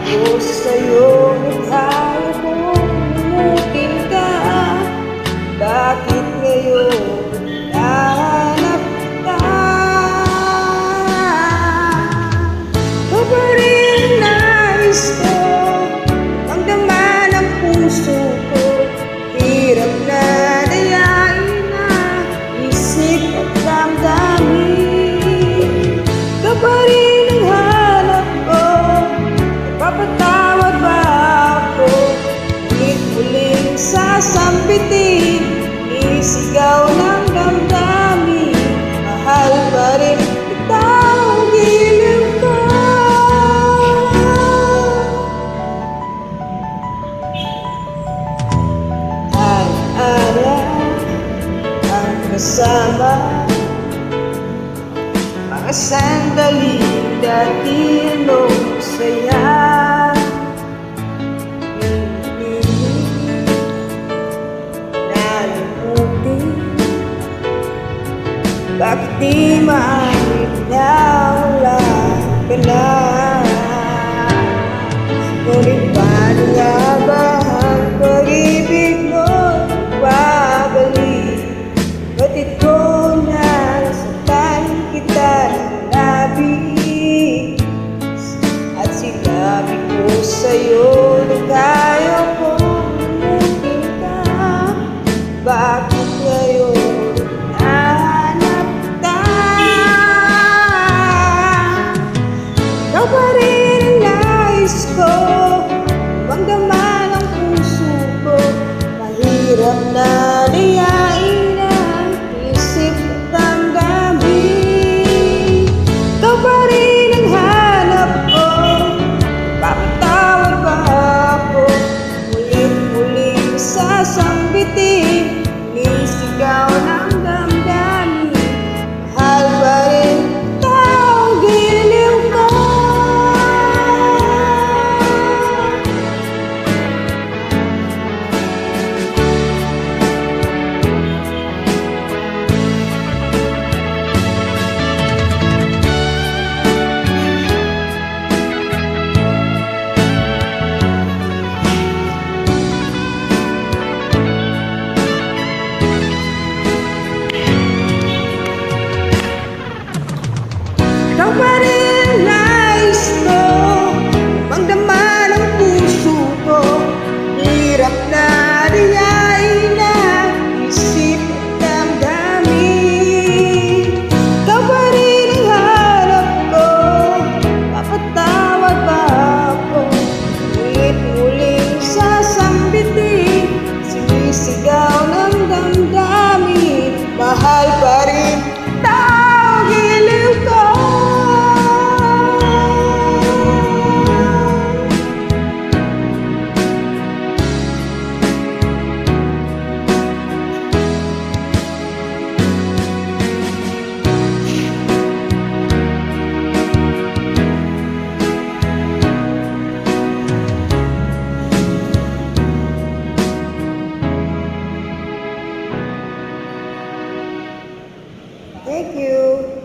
ko sa'yo, akala ko umutin ka. Bakit ngayon nahanap ka? Ikaw pa rin ang nais ko, ang dama ng puso ko. Hirap na dayain na isip at damdamin. Ikaw pa rin ang hanap ko, napapatawad ba ako? Ulit-uling sasambitin, isigaw ng damdamin. Mahal pa rin kita ang giliw ko. Araw-araw ang kasama, mga sandali dati nung saya. Nalimutin, bakit di maalit na wala ka na? Ngunit paano nga ba ang pag-ibig mo'y babalik? Batid ko na nasaktan kita ng labis, at sinabi ko sa'yo na kaya kong umutin ka. Bakit ngayon nahanap ka? Ikaw pa rin ang nais ko, magdama ng puso ko. Mahirap na dayain ang isip at damdamin. Ikaw pa rin ang hanap ko, papatawad ba ako? Ulit-uling sasambitin, nisigaw ng damdamin. Mahal pa rin taong giliw ko. Ikaw pa rin nais ko, magdama ng puso ko. Hirap na dayain na isip at damdamin. Ikaw pa rin ang hanap ko, papatawad ba ako? Ulit-uling sasambitin, sinisigaw ng damdamin. Mahal pa rin taong giliw ko. Thank you.